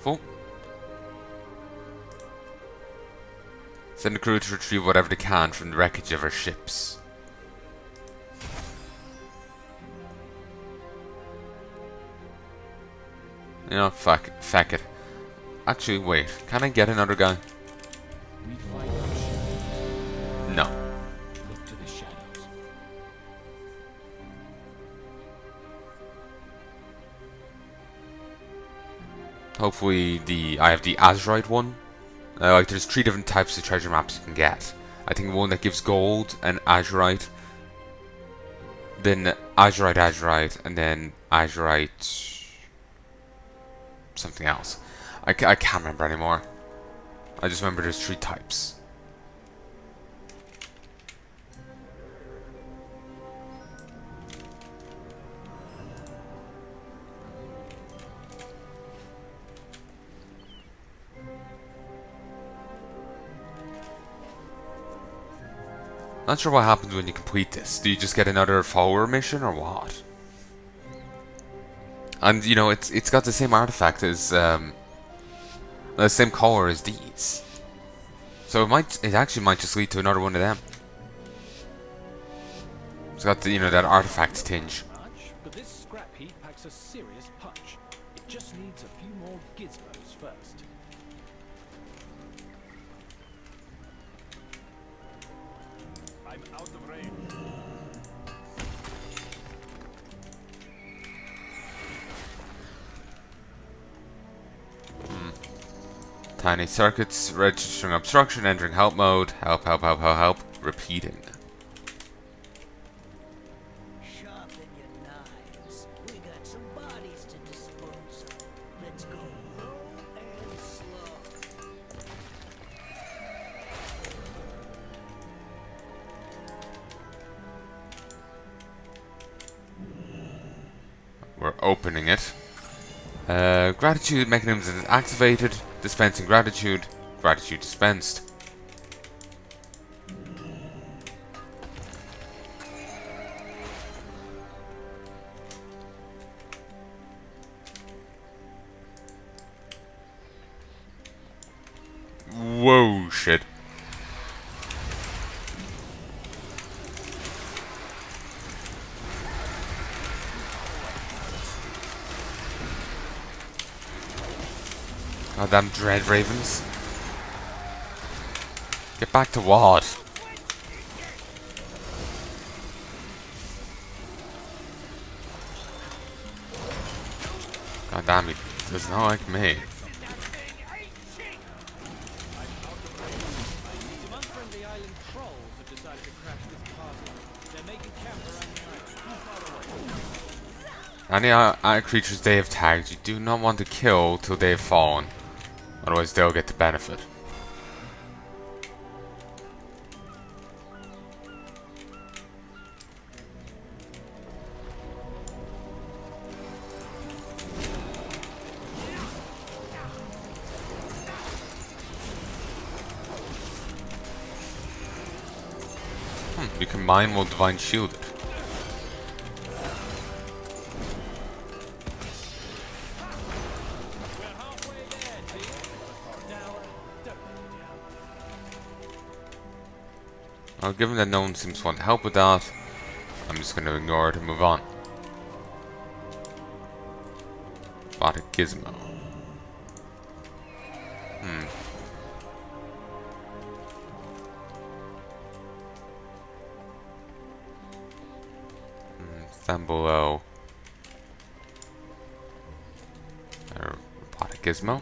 helpful. Send the crew to retrieve whatever they can from the wreckage of our ships. You know, fuck it. Actually, wait. Can I get another guy? No. Look to the shadows. Hopefully I have the Azeroth one. Like there's 3 different types of treasure maps you can get. I think one that gives gold and Azeroth. Then Azeroth, and then Azeroth something else. I can't remember anymore. I just remember there's 3 types. Not sure what happens when you complete this. Do you just get another follower mission or what? And you know, it's got the same artifact as the same color as these. So it actually might just lead to another one of them. It's got the, you know, that artifact tinge. But this scrap heap packs a serious punch. It just needs a few more gizmos first. I'm out of range. Tiny circuits, registering obstruction, entering help mode, help, repeating. Sharpen your knives. We got some bodies to dispose of. Let's go low and slow. We're opening it. Gratitude mechanism is activated. Dispensing gratitude. Gratitude dispensed. Whoa, shit. Goddamn dread ravens. Get back to what? Goddamn, he does not like me. Some unfriendly island trolls have decided to crash this party. They're making camp around the island. Too far away. Any creatures they have tagged, you do not want to kill till they have fallen. Otherwise they'll get the benefit. You can mine while divine shielded. Well, given that no one seems to want to help with that, I'm just going to ignore it and move on. Bought a gizmo. Stand below. Bought a gizmo.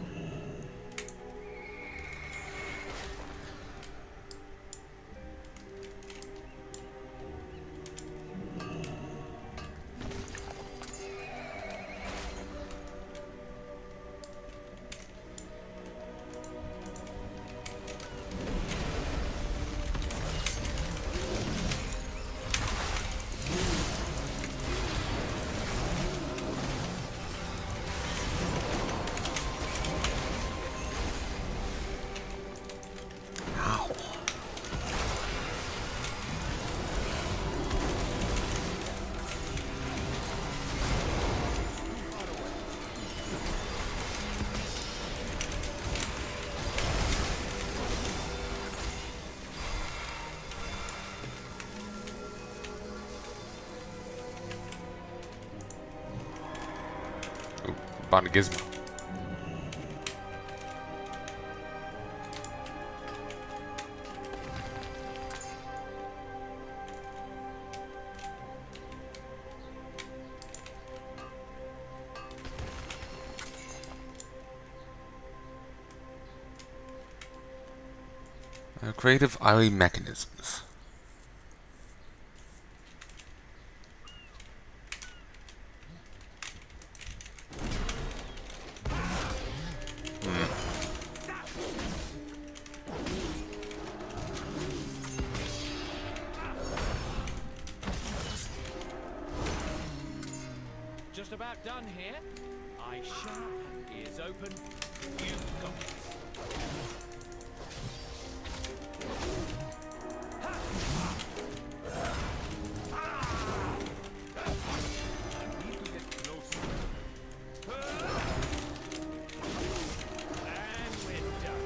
bought a gizmo. Creative eye mechanisms. Just about done here. Eyes sharp, ears open. You've got this. I need to get closer. And we're done.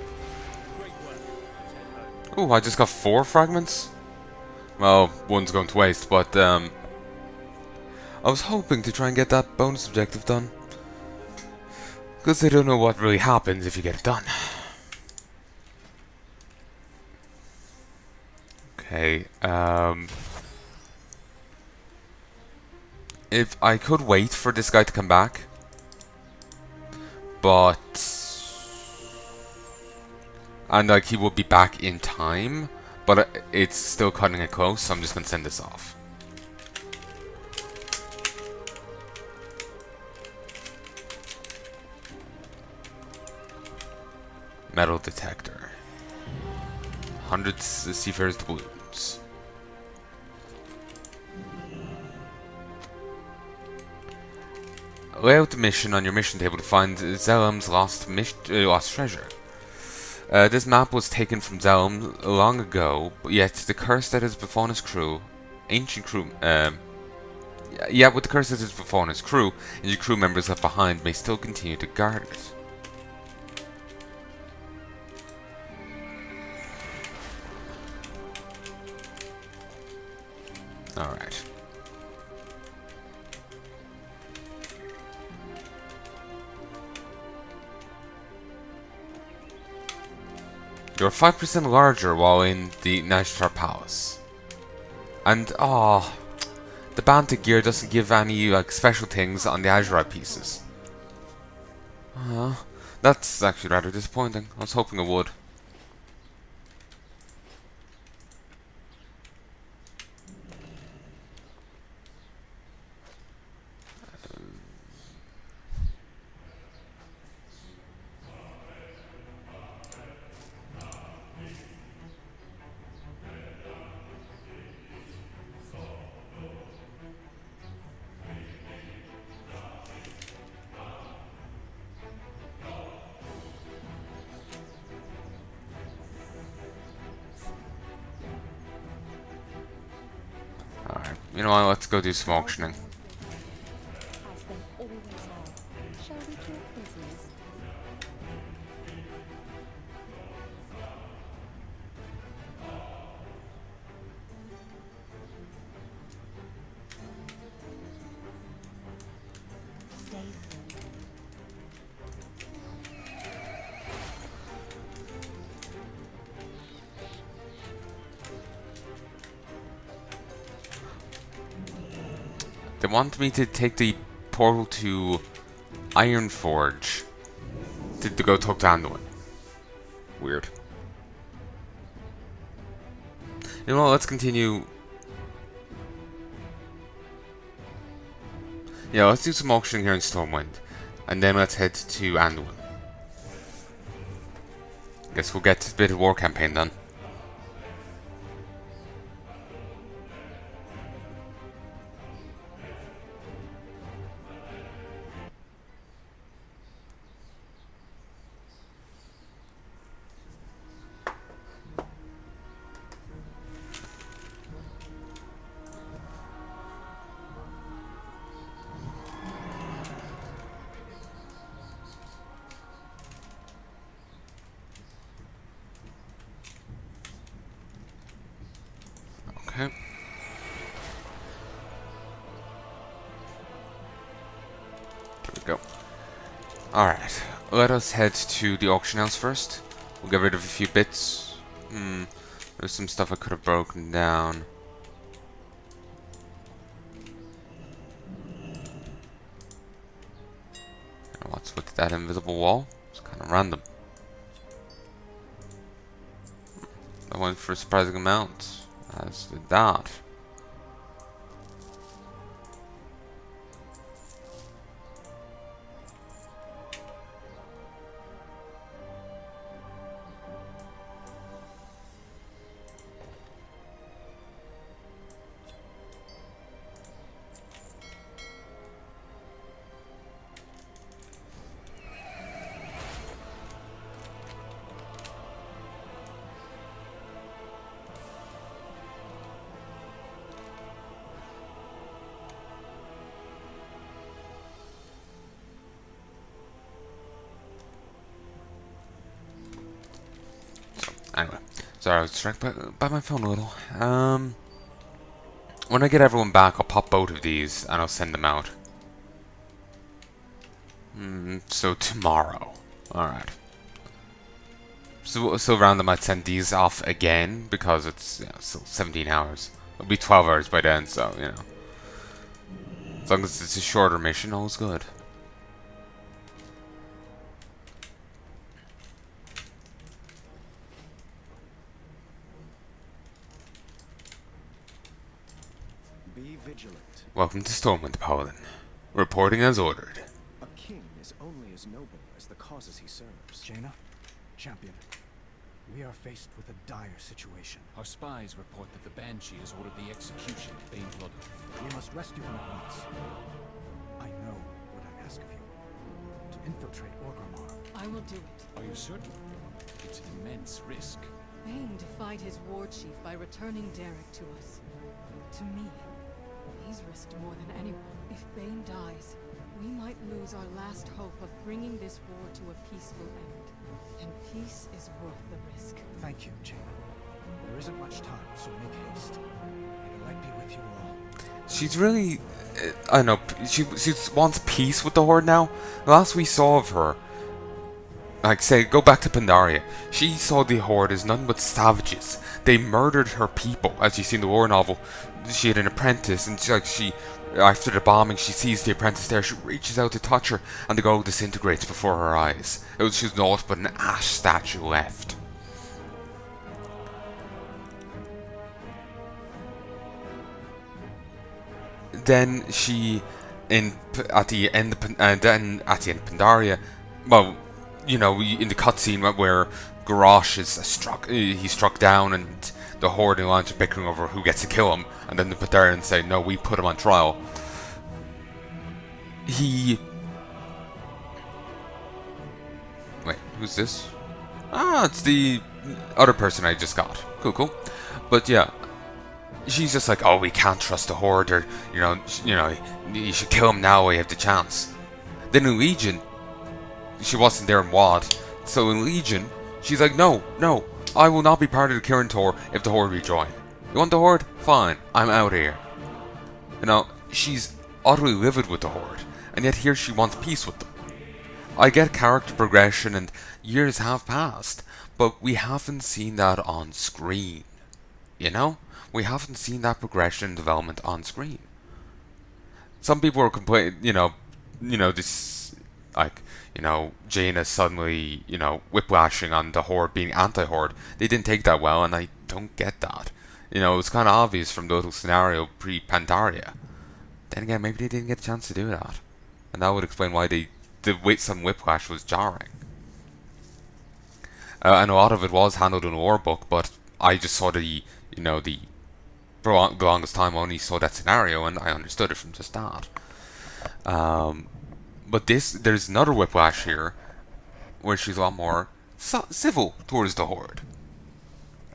Great work. Let's head home. Ooh, I just got 4 fragments? Well, one's going to waste, but I was hoping to try and get that bonus objective done. Because I don't know what really happens if you get it done. Okay, if I could wait for this guy to come back, but... and like he would be back in time, but it's still cutting it close, so I'm just gonna send this off. Metal detector. 100 seafarers doubloons. Lay out the mission on your mission table to find Zelem's lost treasure. This map was taken from Zelem long ago, but yet the curse that has befallen his crew, ancient crew, yet with the curse that has befallen his crew, and your crew members left behind may still continue to guard it. Alright. You're 5% larger while in the Nashtar Palace. And, the Banta gear doesn't give any, like, special things on the Azeroth pieces. That's actually rather disappointing. I was hoping it would. Alright, you know what, let's go do some auctioning. As they always have. Shall we talk business? Stay put. They want me to take the portal to Ironforge to go talk to Anduin. Weird. You know what, let's continue. Yeah, let's do some auctioning here in Stormwind. And then let's head to Anduin. Guess we'll get a bit of war campaign done. Okay. There we go. Alright, let us head to the auction house first. We'll get rid of a few bits. There's some stuff I could have broken down. And what's with that invisible wall? It's kind of random. I went for a surprising amount, as did that. Anyway, sorry, I was distracted by my phone a little. When I get everyone back, I'll pop both of these and I'll send them out. So tomorrow. Alright. So random I'd send these off again because it's still 17 hours. It'll be 12 hours by then, so, you know. As long as it's a shorter mission, all's good. Be vigilant. Welcome to Stormwind, Paladin. Reporting as ordered. A king is only as noble as the causes he serves. Jaina, champion, we are faced with a dire situation. Our spies report that the Banshee has ordered the execution of Bane Bloodhoof. We must rescue him at once. I know what I ask of you. To infiltrate Orgrimmar. I will do it. Are you certain? It's an immense risk. Bane defied his war chief by returning Derek to us. To me, he's risked more than anyone. If Bane dies, we might lose our last hope of bringing this war to a peaceful end. And peace is worth the risk. Thank you, Jaina. There isn't much time, so make haste. May the light be with you all. She's really, I don't know, she wants peace with the Horde now. The last we saw of her, like say, go back to Pandaria, she saw the Horde as none but savages. They murdered her people, as you see in the war novel. She had an apprentice, and after the bombing, she sees the apprentice there. She reaches out to touch her, and the girl disintegrates before her eyes. She was naught but an ash statue left. Then at the end of Pandaria, well, you know, in the cutscene where Garrosh is struck down, and the Horde and Alliance are bickering over who gets to kill him, and then the Pandarians say, no, we put him on trial. Wait, who's this? Ah, it's the other person I just got. Cool. But yeah, she's just like, oh, we can't trust the Horde, or you should kill him now while you have the chance. Then in Legion, she wasn't there in WoD, so in Legion, she's like, no, I will not be part of the Kirin Tor if the Horde rejoin. You want the Horde? Fine, I'm out here. You know, she's utterly livid with the Horde, and yet here she wants peace with them. I get character progression and years have passed, but we haven't seen that on screen. You know? We haven't seen that progression and development on screen. Some people are complaining, this, like, Jaina suddenly, whiplashing on the Horde being anti-Horde. They didn't take that well, and I don't get that. It was kind of obvious from the little scenario pre-Pandaria. Then again, maybe they didn't get a chance to do that. And that would explain why the sudden whiplash was jarring. And a lot of it was handled in a lore book, but I just saw for the longest time I only saw that scenario, and I understood it from just that. But there's another whiplash here, where she's a lot more civil towards the Horde.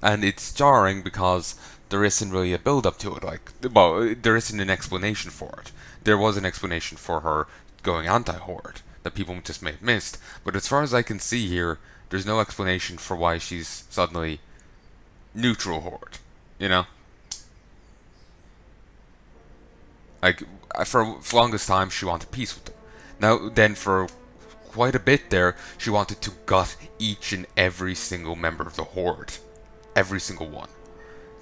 And it's jarring because there isn't really a build-up to it. There isn't an explanation for it. There was an explanation for her going anti-Horde that people just may have missed. But as far as I can see here, there's no explanation for why she's suddenly neutral Horde. Like, for the longest time, she wanted peace with them. Now, then for quite a bit there. She wanted to gut each and every single member of the Horde. Every single one.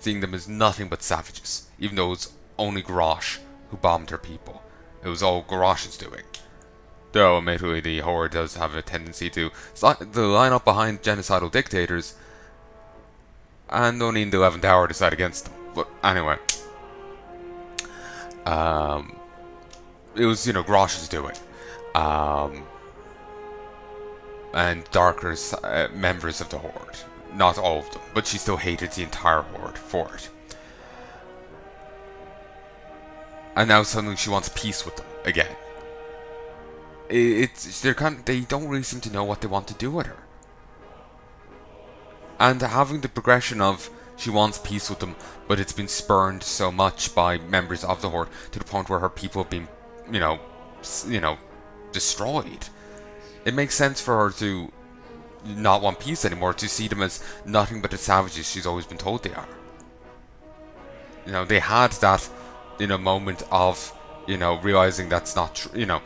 Seeing them as nothing but savages. Even though it was only Garrosh who bombed her people. It was all Garrosh's doing. Though, admittedly, the Horde does have a tendency to line up behind genocidal dictators, and only in the 11th hour decide against them. But anyway, it was, Garrosh's doing. And darker members of the Horde. Not all of them, but she still hated the entire Horde for it. And now suddenly she wants peace with them again. They don't really seem to know what they want to do with her. And having the progression of she wants peace with them, but it's been spurned so much by members of the Horde to the point where her people have been, destroyed. It makes sense for her to not want peace anymore, to see them as nothing but the savages she's always been told they are. They had that, moment of, realizing that's not true.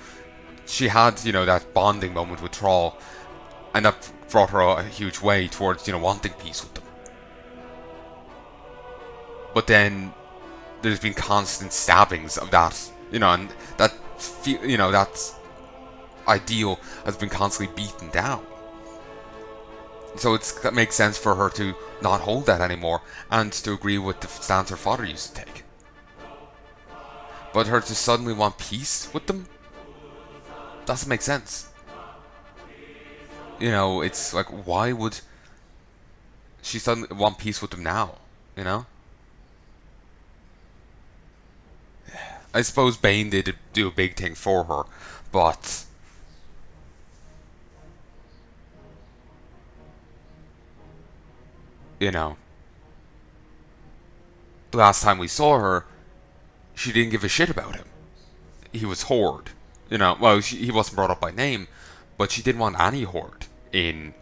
She had, that bonding moment with Thrall, and that brought her a huge way towards, wanting peace with them. But then there's been constant stabbings of that, and that that ideal has been constantly beaten down. So it makes sense for her to not hold that anymore, and to agree with the stance her father used to take. But her to suddenly want peace with them doesn't make sense. It's like, why would she suddenly want peace with them now? I suppose Bane did do a big thing for her, but the last time we saw her, she didn't give a shit about him. He was Horde. He wasn't brought up by name, but she didn't want any Horde in,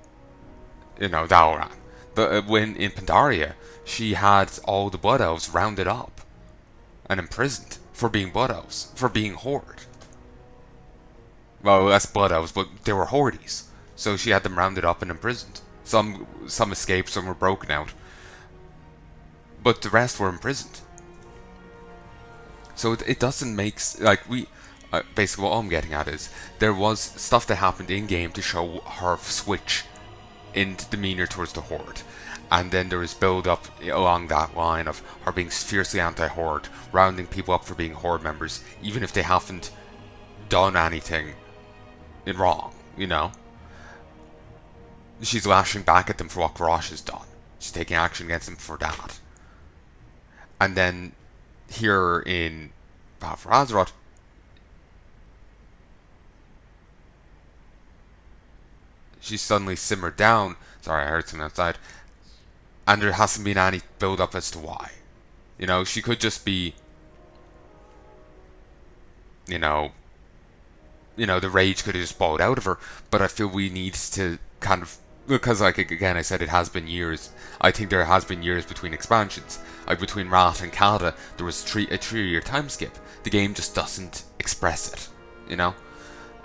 Dalaran. But when in Pandaria, she had all the Blood Elves rounded up and imprisoned for being Blood Elves, for being Horde. Well, that's Blood Elves, but they were Hordes, so she had them rounded up and imprisoned. Some escaped, some were broken out, but the rest were imprisoned. So it doesn't make basically what I'm getting at is there was stuff that happened in game to show her switch in demeanor towards the Horde, and then there was build up along that line of her being fiercely anti-Horde, rounding people up for being Horde members, even if they haven't done anything wrong. She's lashing back at them for what Garrosh has done. She's taking action against them for that. And then here in Battle for Azeroth, she suddenly simmered down. Sorry, I heard something outside. And there hasn't been any build up as to why. She could just be, the rage could have just balled out of her. But I feel we need to kind of, because again, I said it has been years. I think there has been years between expansions. Between Wrath and Kalda, there was a 3-year time skip. The game just doesn't express it.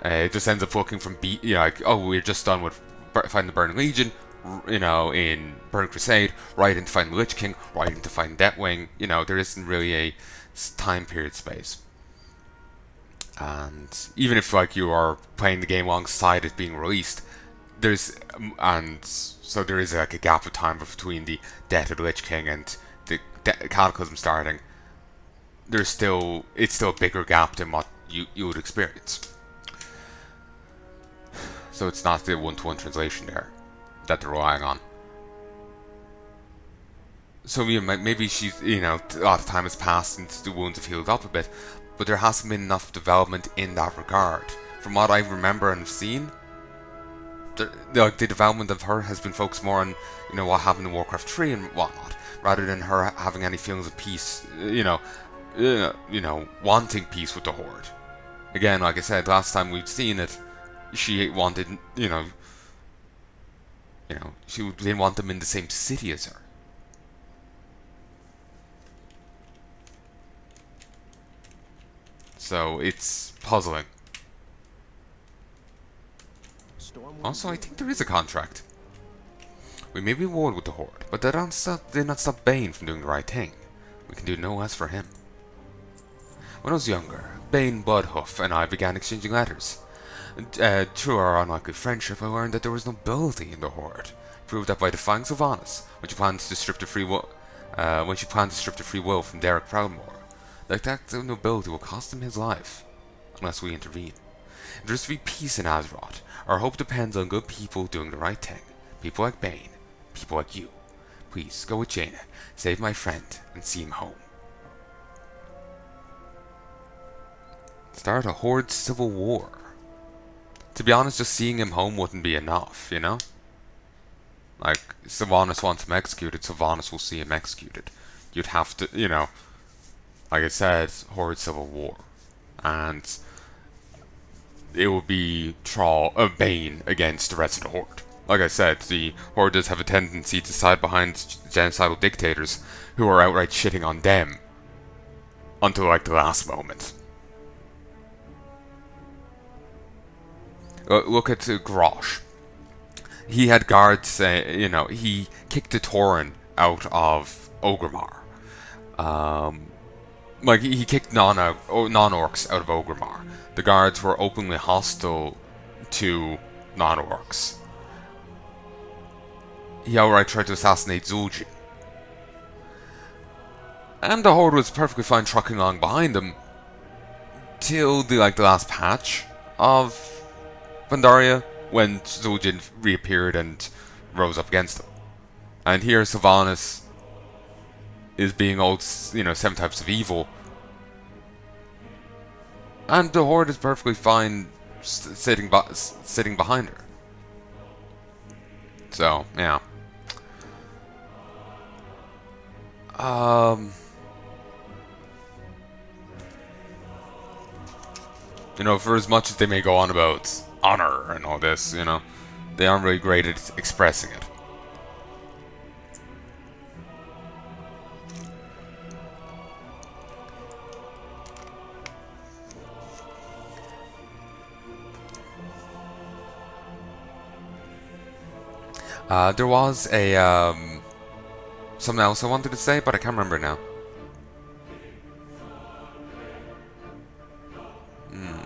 It just ends up looking from we're just done with fighting the Burning Legion, in Burning Crusade, right into fighting the Lich King, right into fighting Deathwing. There isn't really a time period space. And even if you are playing the game alongside it being released, there is a gap of time between the death of the Lich King and the Cataclysm starting. It's still a bigger gap than what you would experience. So it's not the one-to-one translation there that they're relying on. So maybe she's, a lot of time has passed and the wounds have healed up a bit, but there hasn't been enough development in that regard. From what I remember and have seen, the development of her has been focused more on, what happened in Warcraft 3 and whatnot, rather than her having any feelings of peace, wanting peace with the Horde. Again, like I said, last time we'd seen it, she wanted, she didn't want them in the same city as her. So it's puzzling. Also, I think there is a contract. We may be at war with the Horde, but that did not stop Bane from doing the right thing. We can do no less for him. When I was younger, Bane, Bloodhoof, and I began exchanging letters. Through our unlikely friendship, I learned that there was nobility in the Horde. Proved that by defying Sylvanas, when she planned to strip the free will from Derek Proudmoore. That act of nobility will cost him his life, unless we intervene. If there is to be peace in Azeroth, our hope depends on good people doing the right thing. People like Bane, people like you. Please, go with Jaina, save my friend, and see him home. Start a Horde civil war. To be honest, just seeing him home wouldn't be enough, you know? Like, Sylvanas wants him executed, Sylvanas will see him executed. You'd have to, you know, like I said, Horde civil war. And it will be Bane against the rest of the Horde. Like I said, the Horde does have a tendency to side behind genocidal dictators who are outright shitting on them until like the last moment. Look at Grosh. He had guards, you know, he kicked the Tauren out of Orgrimmar. Like, he kicked non-orcs out of Orgrimmar. The guards were openly hostile to non-orcs. He outright tried to assassinate Zul'jin. And the Horde was perfectly fine trucking along behind him till the last patch of Pandaria, when Zul'jin reappeared and rose up against him. And here Sylvanas is being all, you know, 7 types of evil. And the Horde is perfectly fine sitting behind her. So, yeah. You know, for as much as they may go on about honor and all this, you know, they aren't really great at expressing it. There was a, something else I wanted to say, but I can't remember now.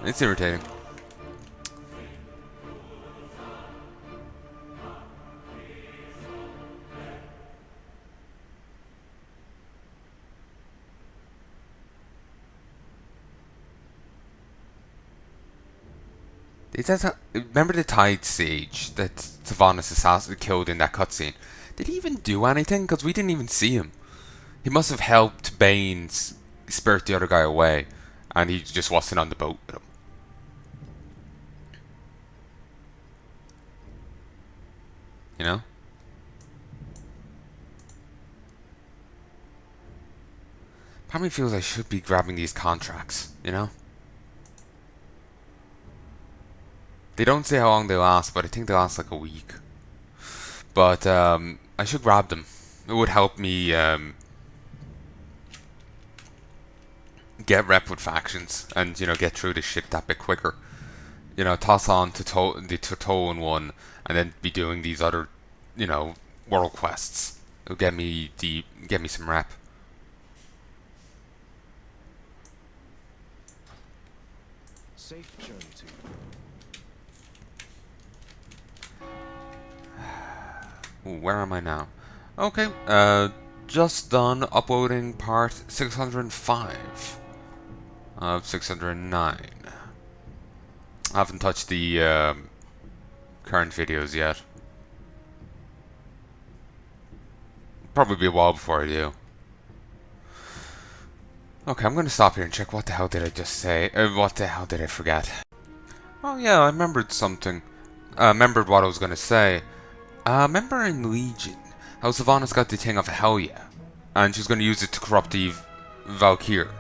It's irritating. Remember the Tide Sage that Sylvanas killed in that cutscene? Did he even do anything? Because we didn't even see him. He must have helped Bane spirit the other guy away, and he just wasn't on the boat with him. You know? Part of me feels I should be grabbing these contracts, you know? They don't say how long they last, but I think they last like a week. But I should grab them. It would help me get rep with factions and, you know, get through this shit that bit quicker. You know, toss on to the Totoan one and then be doing these other, you know, world quests. It'll get me some rep. Safe journey to you. Ooh, where am I now? Okay, just done uploading part 605 of 609. I haven't touched the current videos yet. Probably be a while before I do. Okay, I'm gonna stop here and check what the hell did I just say. What the hell did I forget? Oh yeah, I remembered something. Remembered what I was gonna say. Remember in Legion, how Sylvanas got the thing of Heya, and she's going to use it to corrupt the Valkyr.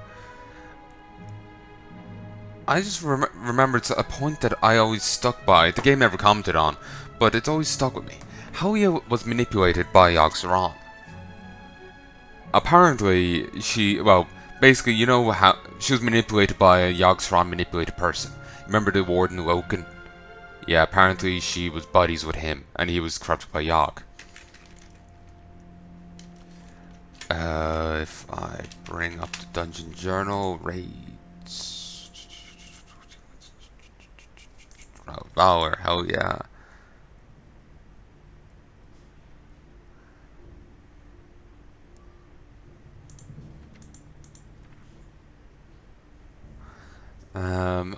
I just remembered a point that I always stuck by. The game never commented on, but it's always stuck with me. Heya was manipulated by Yogg-Saron. Apparently, basically, you know how she was manipulated by a Yogg-Saron manipulated person. Remember the Warden Loken? Yeah, apparently she was buddies with him, and he was corrupted by Yogg. If I bring up the dungeon journal, raids... Oh, Valor, hell yeah.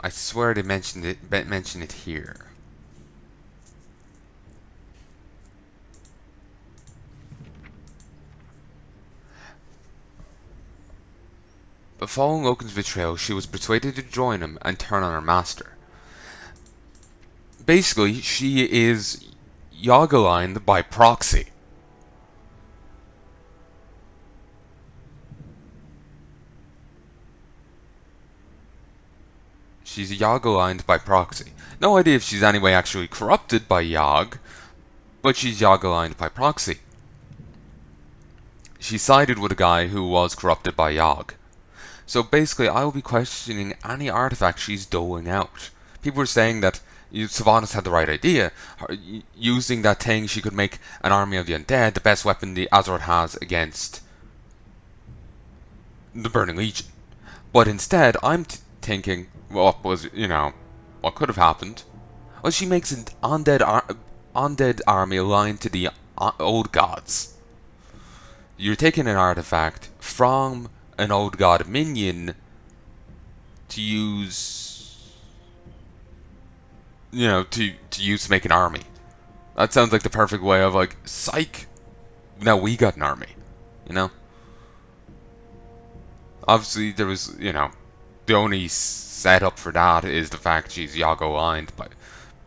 I swear they mentioned it here. But following Loken's betrayal, she was persuaded to join him and turn on her master. Basically, she is Yogg-aligned by proxy. She's Yogg-aligned by proxy. No idea if she's anyway actually corrupted by Yogg, but she's Yogg-aligned by proxy. She sided with a guy who was corrupted by Yogg. So basically, I will be questioning any artifact she's doling out. People are saying that Sylvanas had the right idea. Using that thing, she could make an army of the undead, the best weapon the Azeroth has against the Burning Legion. But instead, I'm thinking, what was, what could have happened? Well, she makes an undead army aligned to the old gods. You're taking an artifact from an old god minion to use, to use to make an army. That sounds like the perfect way of like, psych, now we got an army, Obviously there was, the only setup for that is the fact she's Yogg-aligned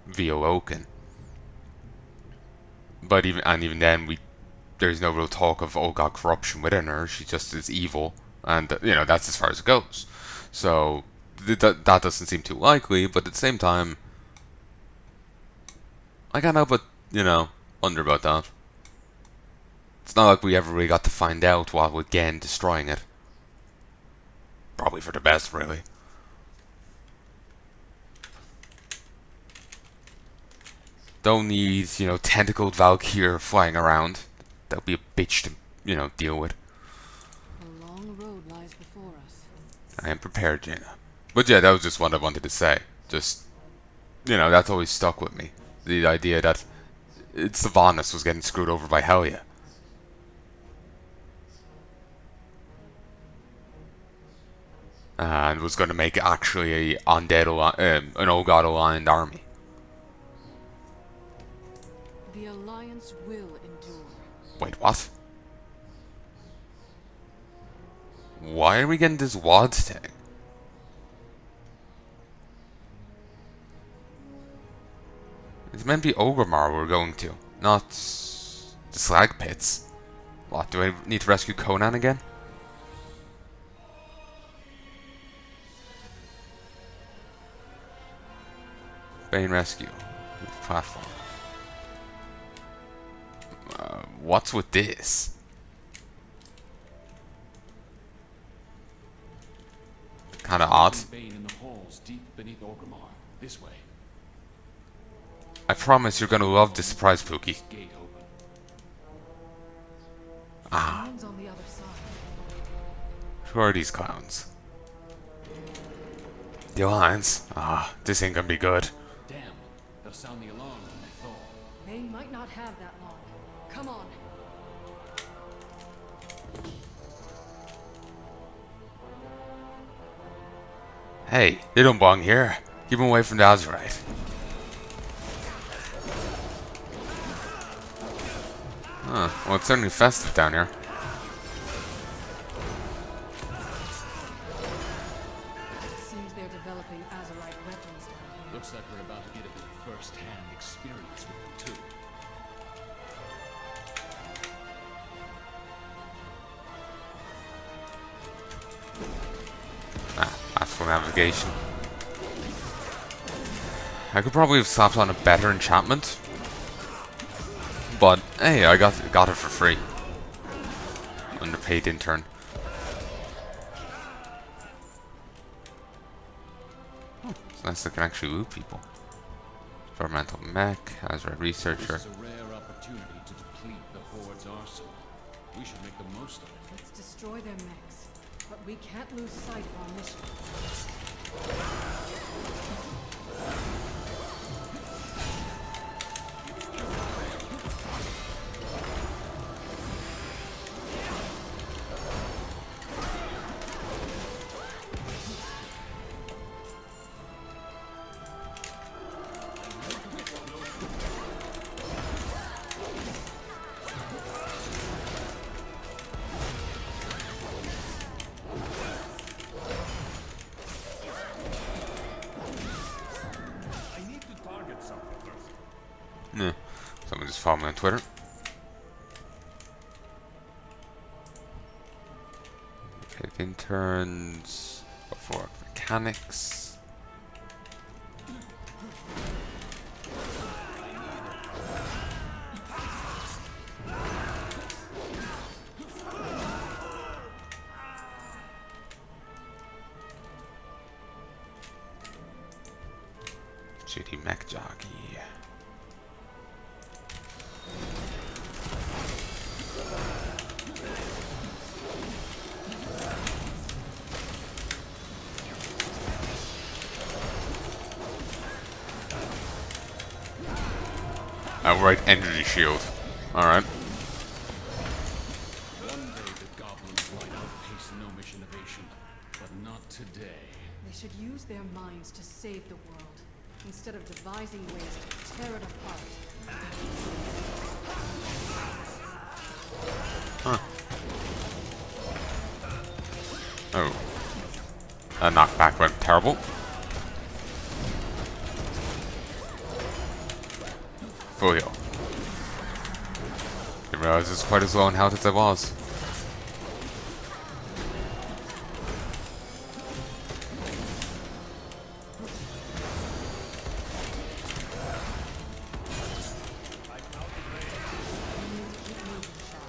via Loken. But even then, there's no real talk of old god corruption within her. She just is evil. And, that's as far as it goes. So, that doesn't seem too likely, but at the same time, I can't help but, wonder about that. It's not like we ever really got to find out what would Gen destroying it. Probably for the best, really. Don't need, tentacled Valkyr flying around. That'll be a bitch to, deal with. A long road lies before us. I am prepared, Jaina. But yeah, that was just what I wanted to say. Just, that's always stuck with me. The idea that Sylvanas was getting screwed over by Heya. And was going to make actually a an old god aligned army. The Alliance will endure. Wait, what? Why are we getting this WAD thing? It's meant to be Orgrimmar we're going to, not the Slag Pits. What, do I need to rescue Conan again? Bane rescue. Platform. What's with this? Kinda odd. Bane in the halls deep beneath Orgrimmar. This way. I promise you're gonna love this surprise, Pookie. Gate open. Ah, Someone's on the other side. who are these clowns? The Alliance? Ah, this ain't gonna be good. Damn. They'll sound the alarm when they thaw. They might not have that long. Come on. Hey, they don't belong here. Keep them away from the Azeroth. Huh, well it's certainly festive down here. Seems they're developing Azerite weapons down here. Looks like we're about to get a bit of first-hand experience with them, too. That's for navigation. I could probably have slapped on a better enchantment. But hey, I got it for free. Underpaid intern. Oh, it's nice I can actually loot people. Environmental mech, Azeroth researcher. This is a rare opportunity to deplete the Horde's arsenal. We should make the most of it. Let's destroy their mechs. But we can't lose sight of our mission. No. Someone just follow me on Twitter. Okay, interns. For mechanics. GT mech jockey. Outright energy shield. Alright. One day the goblins might outpace gnomish innovation, but not today. They should use their minds to save the world, instead of devising ways to tear it apart. Huh. Oh. That knockback went terrible. Full heal. Didn't realize it's quite as low in health as I was.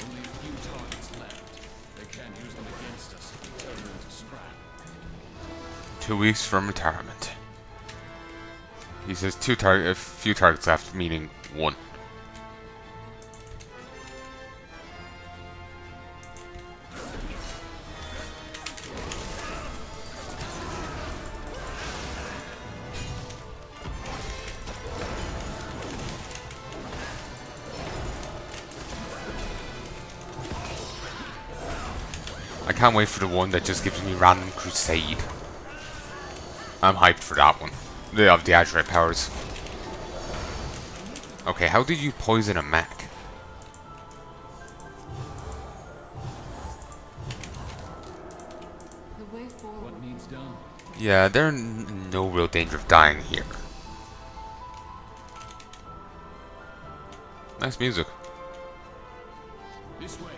Only a few targets left. They can't use them against us if we turn them into scrap. 2 weeks from retirement. He says a few targets left, meaning 1. I can't wait for the one that just gives me random crusade. I'm hyped for that one. Of the Azeroth powers. Okay, how did you poison a mech? The way forward. What needs done? Yeah, they're in no real danger of dying here. Nice music. This way.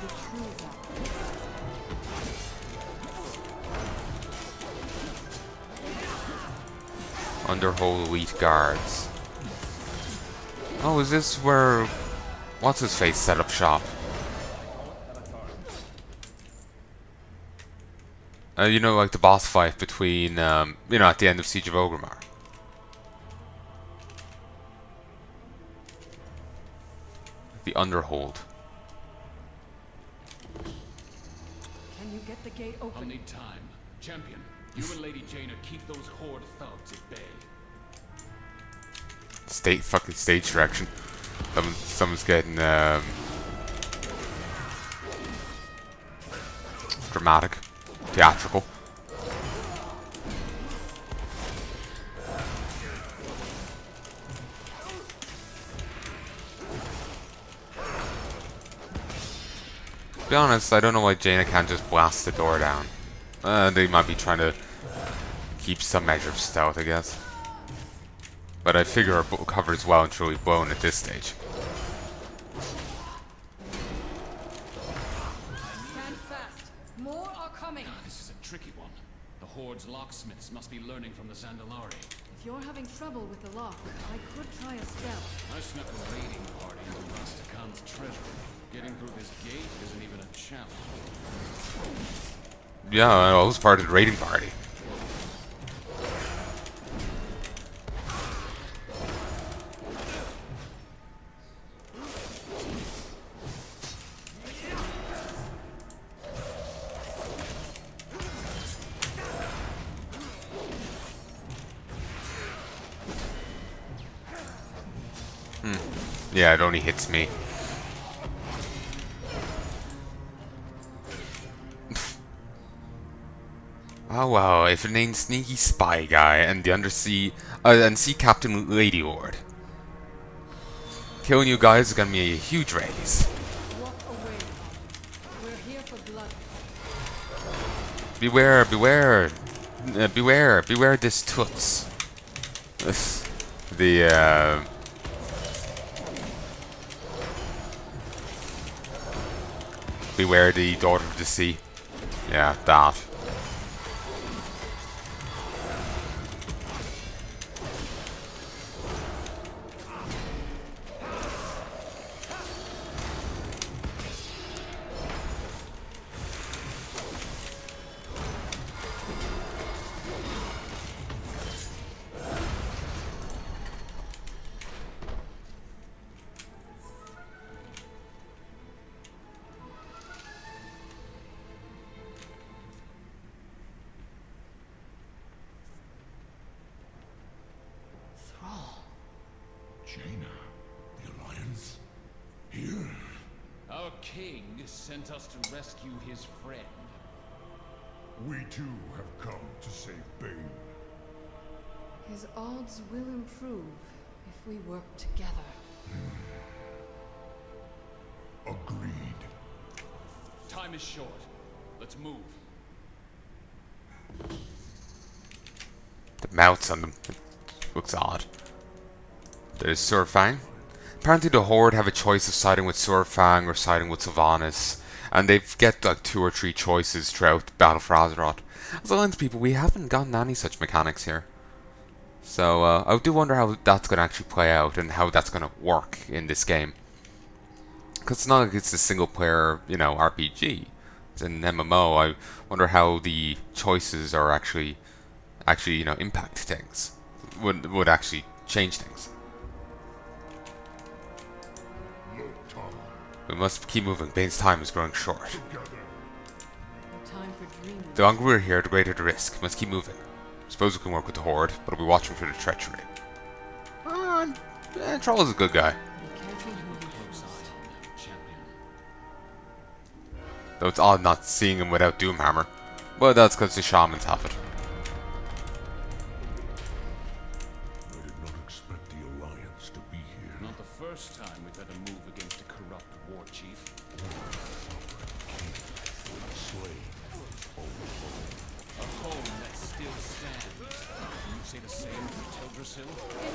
The true valor. Underhold elite guards. Oh, is this where what's his face set up shop? You know, like the boss fight between, you know, at the end of Siege of Orgrimmar. The Underhold. Can you get the gate I'll open? need time. Champion, you and Lady Jaina keep those Horde thugs at bay. Fucking stage direction. Someone's getting, dramatic. Theatrical. To be honest, I don't know why Jaina can't just blast the door down. They might be trying to keep some measure of stealth, I guess. But I figure our cover is well and truly blown at this stage. Stand fast. More are coming. This is a tricky one. The Horde's locksmiths must be learning from the Zandalari. If you're having trouble with the lock, I could try a spell. I snuck a raiding party into Rastakhan's treasury. Getting through this gate isn't even a challenge. Yeah, I was part of the raiding party. Yeah, it only hits me. Oh wow, if it named Sneaky Spy Guy and the Undersea and Sea Captain Lady Lord. Killing you guys is gonna be a huge raise. Walk away. We're here for blood. Beware, beware, beware this toots. The beware the Daughter of the Sea. Yeah, that. Jaina, the Alliance? Here? Our king sent us to rescue his friend. We too have come to save Bane. His odds will improve if we work together. Agreed. Time is short. Let's move. The mouths on them looks odd. There's Surfang. Apparently the Horde have a choice of siding with Surfang or siding with Sylvanas, and they get like 2 or 3 choices throughout the Battle for Azeroth. As Alliance people, we haven't gotten any such mechanics here. So I do wonder how that's going to actually play out and how that's going to work in this game. Because it's not like it's a single player, you know, RPG. It's an MMO. I wonder how the choices are actually you know, impact things. Would actually change things. We must keep moving. Bane's time is growing short. The time for dreaming. The longer we're here, the greater the risk. We must keep moving. Suppose we can work with the Horde, but I'll be watching for the treachery. Troll is a good guy. Be careful who you Close eye on them, champion. Though it's odd not seeing him without Doomhammer. But that's because the shamans have it. I did not expect the Alliance to be here. Not the first time we've had a move against a corrupt war chief. Slain. A home that still stands. Can you say the same for Teldrassil?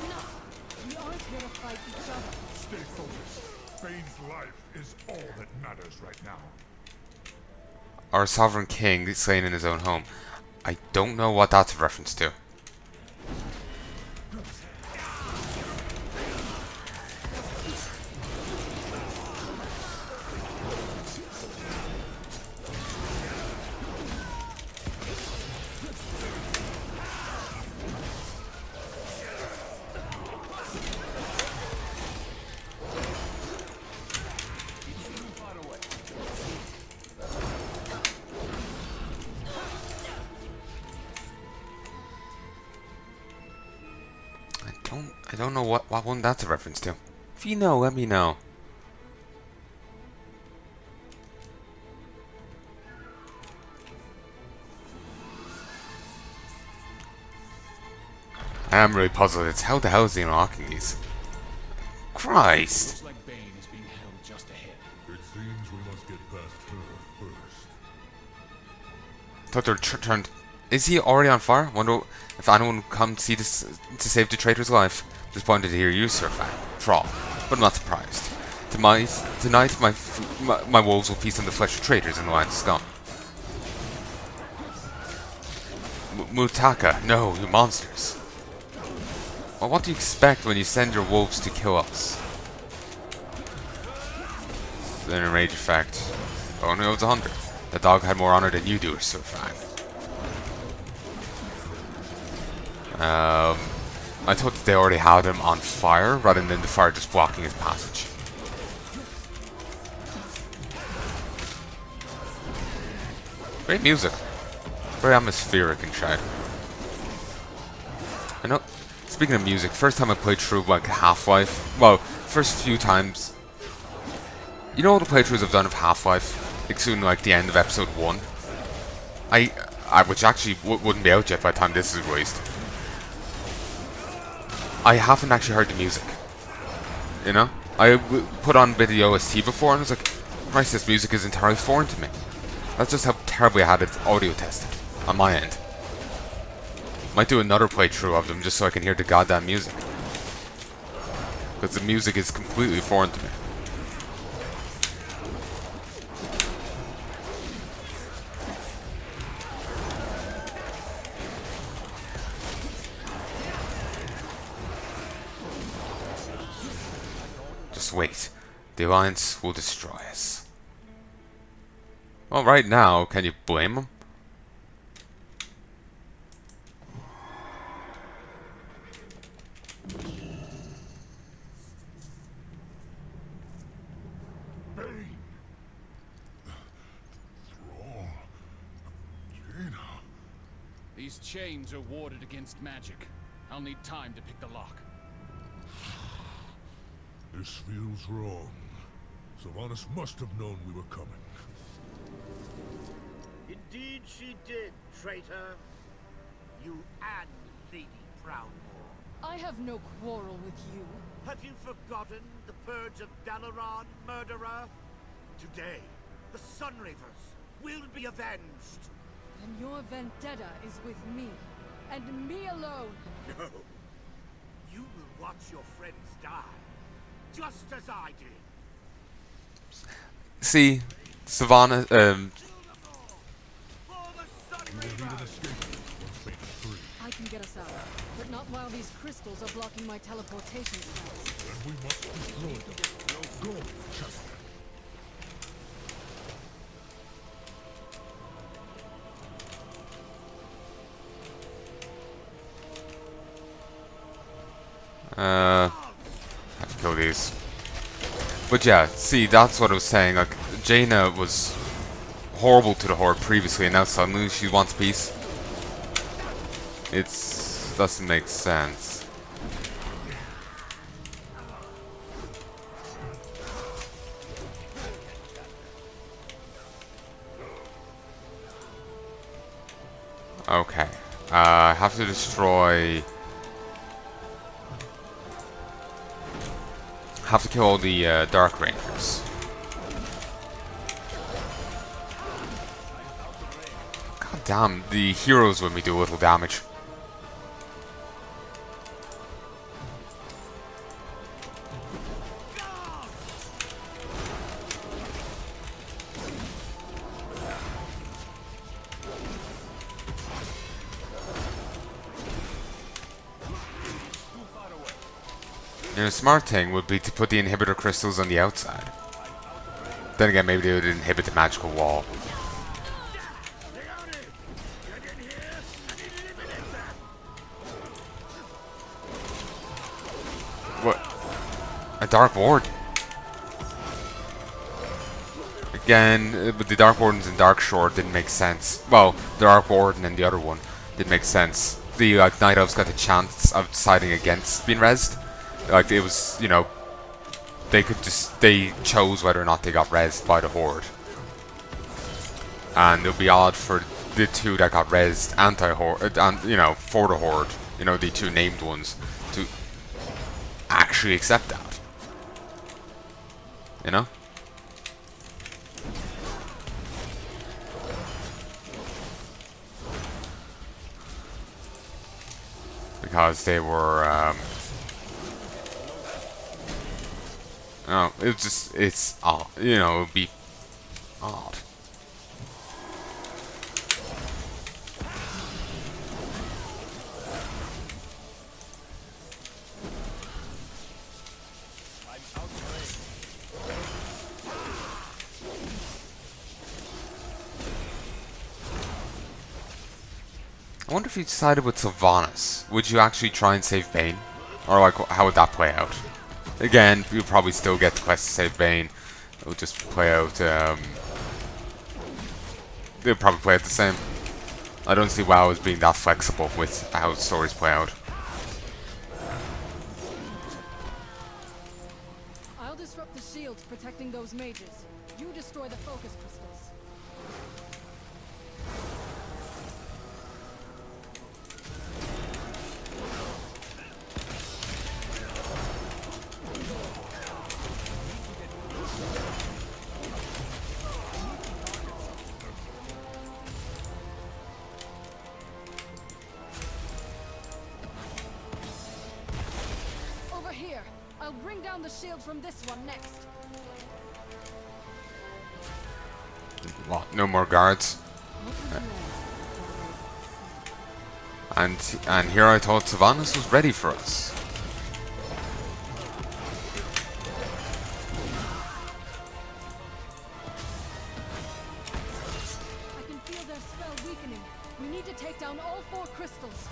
Enough! We aren't here to fight each other. Stay focused. Bane's life is all that matters right now. Our sovereign king is slain in his own home. I don't know what that's a reference to. I don't know what one that's a reference to. If you know, let me know. I'm really puzzled. It's how the hell is he unlocking these? Christ! Looks like Bane is being held just ahead. It seems we must get past her first. Thought they're turned. Is he already on fire? Wonder if anyone will come to see this to save the traitor's life. Disappointed to hear you, Sir Troll, but I'm not surprised. Tonight, my wolves will feast on the flesh of traitors in the Alliance scum. Mutaka, no, you monsters. Well, what do you expect when you send your wolves to kill us? Then rage effect. Oh no, it's 100. The dog had more honor than you do, Sir Fang. I thought that they already had him on fire, rather than the fire just blocking his passage. Great music. Very atmospheric and shiny. I know speaking of music, first time I played through like Half-Life, well, first few times, you know all the playthroughs I've done of Half-Life, including like the end of episode 1, which actually wouldn't be out yet by the time this is released. I haven't actually heard the music, you know? I put on a bit of the OST before and I was like, Christ, this music is entirely foreign to me. That's just how terribly I had it audio tested, on my end. Might do another playthrough of them just so I can hear the goddamn music. Because the music is completely foreign to me. Just wait. The Alliance will destroy us. Well, right now, can you blame them? These chains are warded against magic. I'll need time to pick the lock. This feels wrong. Sylvanas must have known we were coming. Indeed she did, traitor. You and Lady Proudmoore. I have no quarrel with you. Have you forgotten the purge of Dalaran, murderer? Today, the Sunravers will be avenged. And your vendetta is with me, and me alone. No. You will watch your friends die, just as I did. See, Savannah, For the Sunravers! I can get us out, but not while these crystals are blocking my teleportation spells. Then we must destroy them. Go, champion. Have to kill these. But yeah, see, that's what I was saying. Like, Jaina was horrible to the Horde previously, and now suddenly she wants peace. Doesn't make sense. Okay. I have to destroy... Have to kill all the Dark Rangers. God damn, the heroes with me do little damage. You know, a smart thing would be to put the inhibitor crystals on the outside. Then again, maybe they would inhibit the magical wall. What? A Dark Ward? Again, with the Dark Wardens and Dark Shore didn't make sense. Well, the Dark Warden and the other one didn't make sense. The Night Elves got the chance of deciding against being rezzed. Like, it was, you know, they chose whether or not they got rezzed by the Horde. And it would be odd for the two that got rezzed anti-Horde, you know, for the Horde, you know, the two named ones, to actually accept that. You know? Because they were, oh, it's odd, you know, it would be odd. I wonder if you decided with Sylvanas, would you actually try and save Bane? Or like, how would that play out? Again, you'll probably still get the quest to save Bane. It'll just play out, they'll probably play out the same. I don't see WoW as being that flexible with how stories play out. distracting those mages. You destroy the focus crystals. Over here. I'll bring down the shield from this one next. Well, no more guards. And here I thought Sylvanas was ready for us. I can feel their spell weakening. We need to take down all 4 crystals.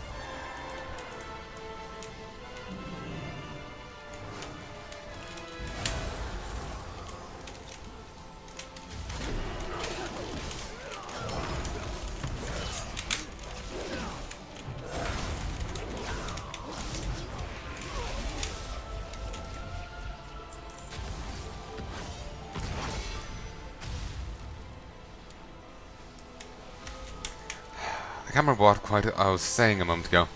I can't remember what quite I was saying a moment ago.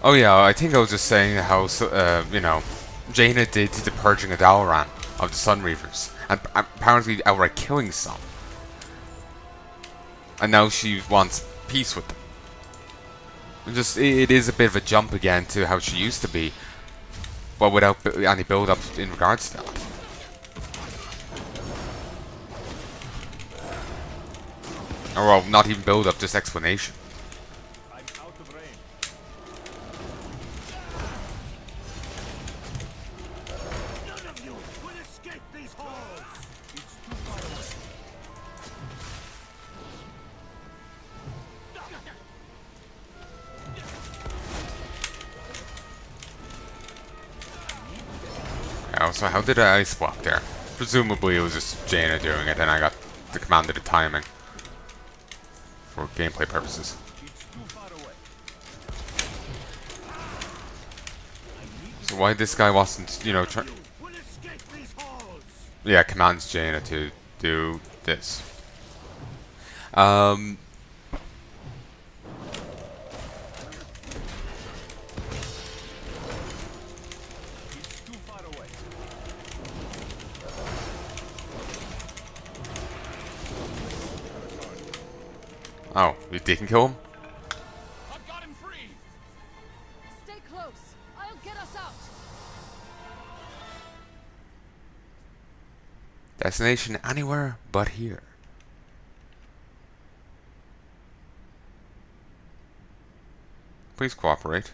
Oh yeah, I think I was just saying how, you know, Jaina did the purging of Dalaran, of the Sun Reavers, and apparently outright killing some. And now she wants peace with them. It is a bit of a jump again to how she used to be, but without any build-up in regards to that. Or well, not even build-up, just explanation. I'm out of range. None of you will escape these halls! It's too far away. Oh, so how did I swap there? Presumably it was just Jaina doing it, and I got the command of the timing for gameplay purposes. It's too far away. So why this guy wasn't, you know, trying? Will escape these halls! Yeah, commands Jaina to do this. It's too far away. Oh, you didn't kill him? I've got him free. Stay close. I'll get us out. Destination anywhere but here. Please cooperate.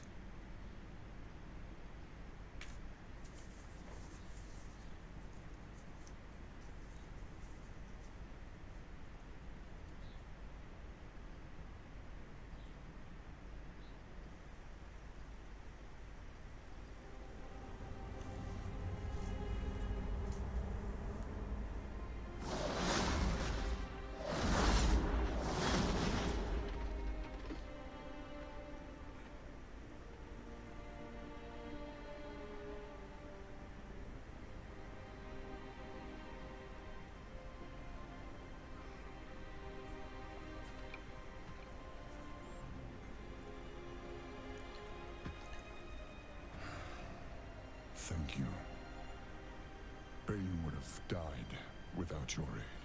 Thank you. Bane would have died without your aid.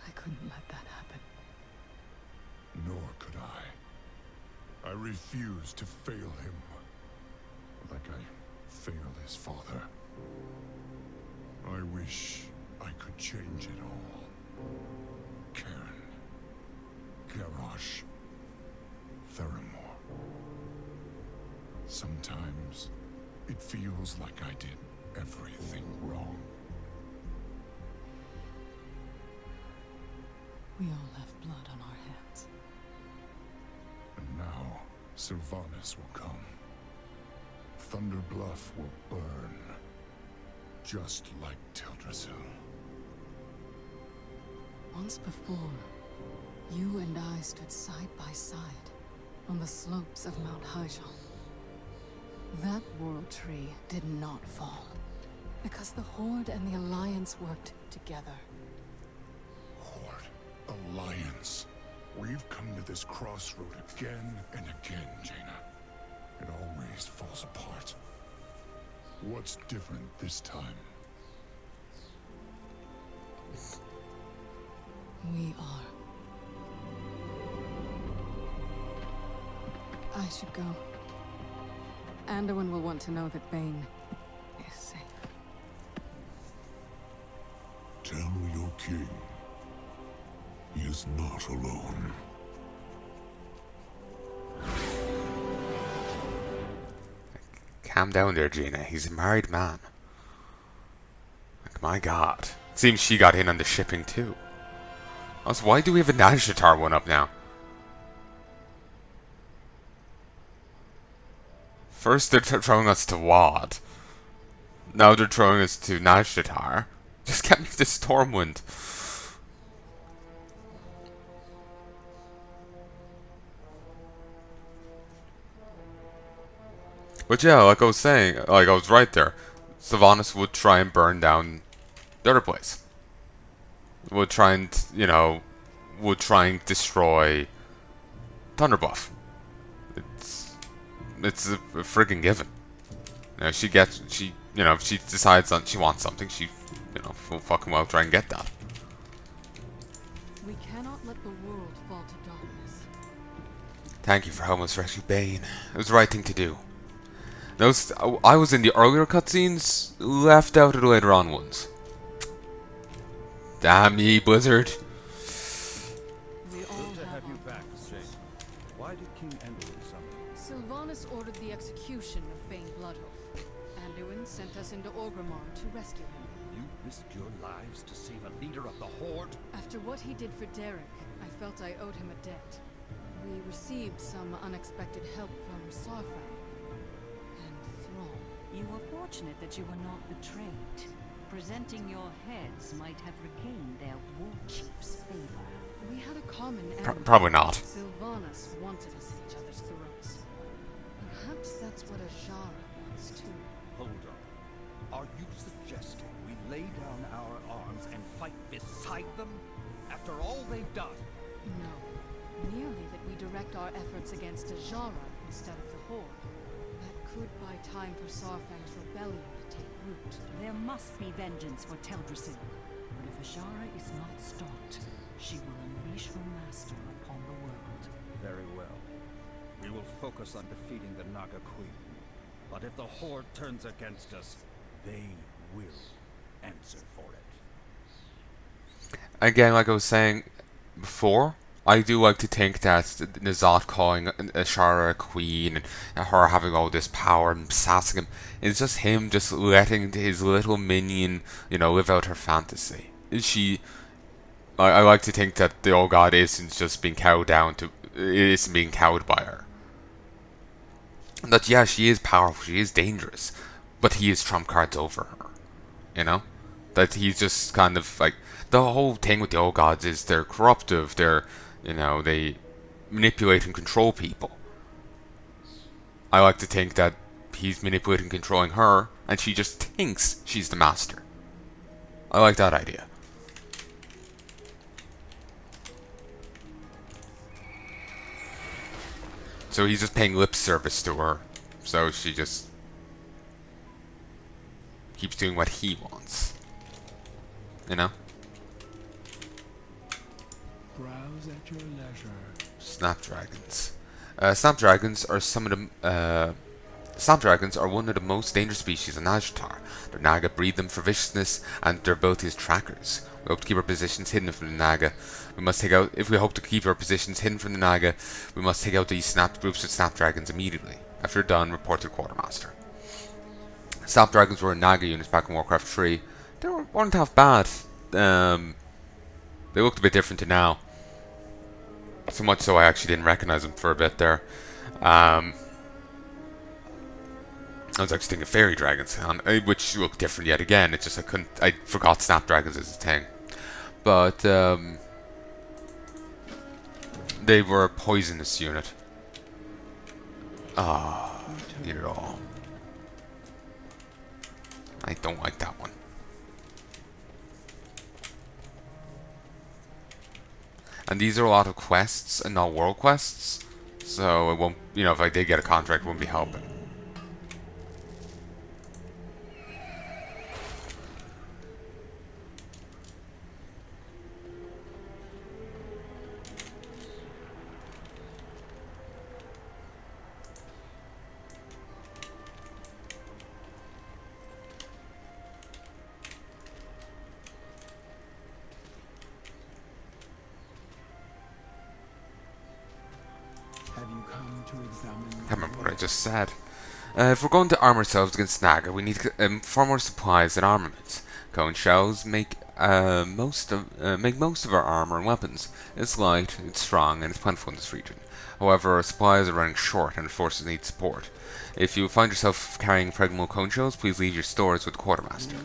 I couldn't let that happen. Nor could I. I refuse to fail him. Like I failed his father. I wish I could change it all. Cairn. Garrosh. Theramore. Sometimes it feels like I did everything wrong. We all have blood on our hands. And now, Sylvanas will come. Thunder Bluff will burn. Just like Teldrassil. Once before, You and I stood side by side on the slopes of Mount Hyjal. That world tree did not fall because the Horde and the Alliance worked together. Horde. Alliance. We've come to this crossroad again and again, Jaina. It always falls apart. What's different this time? We are. I should go. Anduin will want to know that Bane is safe. Tell your king he is not alone. Calm down there, Jaina. He's a married man. Like, my god. Seems she got in on the shipping too. Also, why do we have a Nazjatar one up now? First they're throwing us to Wad. Now they're throwing us to Nazjatar. Just get me the Stormwind. But yeah, like I was saying, like I was right there. Sylvanas would try and burn down the other place. Would try and, you know, would try and destroy Thunderbuff. It's a friggin' given. You know, if she decides that she wants something, she, you know, will fucking well try and get that. We cannot let the world fall to darkness. Thank you for helping us rescue Bane. It was the right thing to do. I was in the earlier cutscenes, left out of the later on ones. Damn ye, Blizzard. We all Good to have you our back, Shane. Why did King Anduin summon you? Sylvanas ordered the execution of Bane Bloodhoof. Anduin sent us into Orgrimmar to rescue him. You risked your lives to save a leader of the Horde? After what he did for Derek, I felt I owed him a debt. We received some unexpected help from Sarfang and Thrall. You were fortunate that you were not betrayed. Presenting your heads might have regained their war chief's favor. We had a common enemy. Probably not. Sylvanas wanted us at each other's throats. Perhaps that's what Azshara wants too. Hold on. Are you suggesting we lay down our arms and fight beside them? After all they've done? No. Merely that we direct our efforts against Azshara instead of the Horde. That could buy time for Sarfang's rebellion to take root. There must be vengeance for Teldrassil. But if Azshara is not stopped, she will unleash her master upon the world. Very well. We will focus on defeating the Naga Queen. But if the Horde turns against us, they will answer for it. Again, like I was saying before, I do like to think that N'Zoth calling Azshara a queen and her having all this power and sassing him is just him just letting his little minion, you know, live out her fantasy. I like to think that the old god isn't just being cowed down to, isn't being cowed by her. That yeah, she is powerful, she is dangerous, but he is trump cards over her. You know? That he's just kind of like, the whole thing with the old gods is they're corruptive, they manipulate and control people. I like to think that he's manipulating and controlling her, and she just thinks she's the master. I like that idea. So he's just paying lip service to her, so she just keeps doing what he wants. You know? Browse at your leisure. Snapdragons. Snapdragons are Snapdragons are one of the most dangerous species on Nazjatar. Their Naga breed them for viciousness, and their ability as trackers. We hope to keep our positions hidden from the Naga. If we hope to keep our positions hidden from the Naga, we must take out these groups of Snapdragons immediately. After done, report to the Quartermaster. Snapdragons were in Naga units back in Warcraft 3. They weren't half bad. They looked a bit different to now. So much so I actually didn't recognize them for a bit there. I was actually thinking fairy dragons, which look different yet again. It's just I forgot snapdragons as a thing. But They were a poisonous unit. Ah, need it all. I don't like that one. And these are a lot of quests and not world quests, so it won't, you know, if I did get a contract, it wouldn't be helping. Have you come to examine? Can't remember what I just said. If we're going to arm ourselves against Naga, we need far more supplies and armaments. Cone shells make most of our armor and weapons. It's light, it's strong, and it's plentiful in this region. However, our supplies are running short, and our forces need support. If you find yourself carrying fragmental cone shells, please leave your stores with the quartermaster.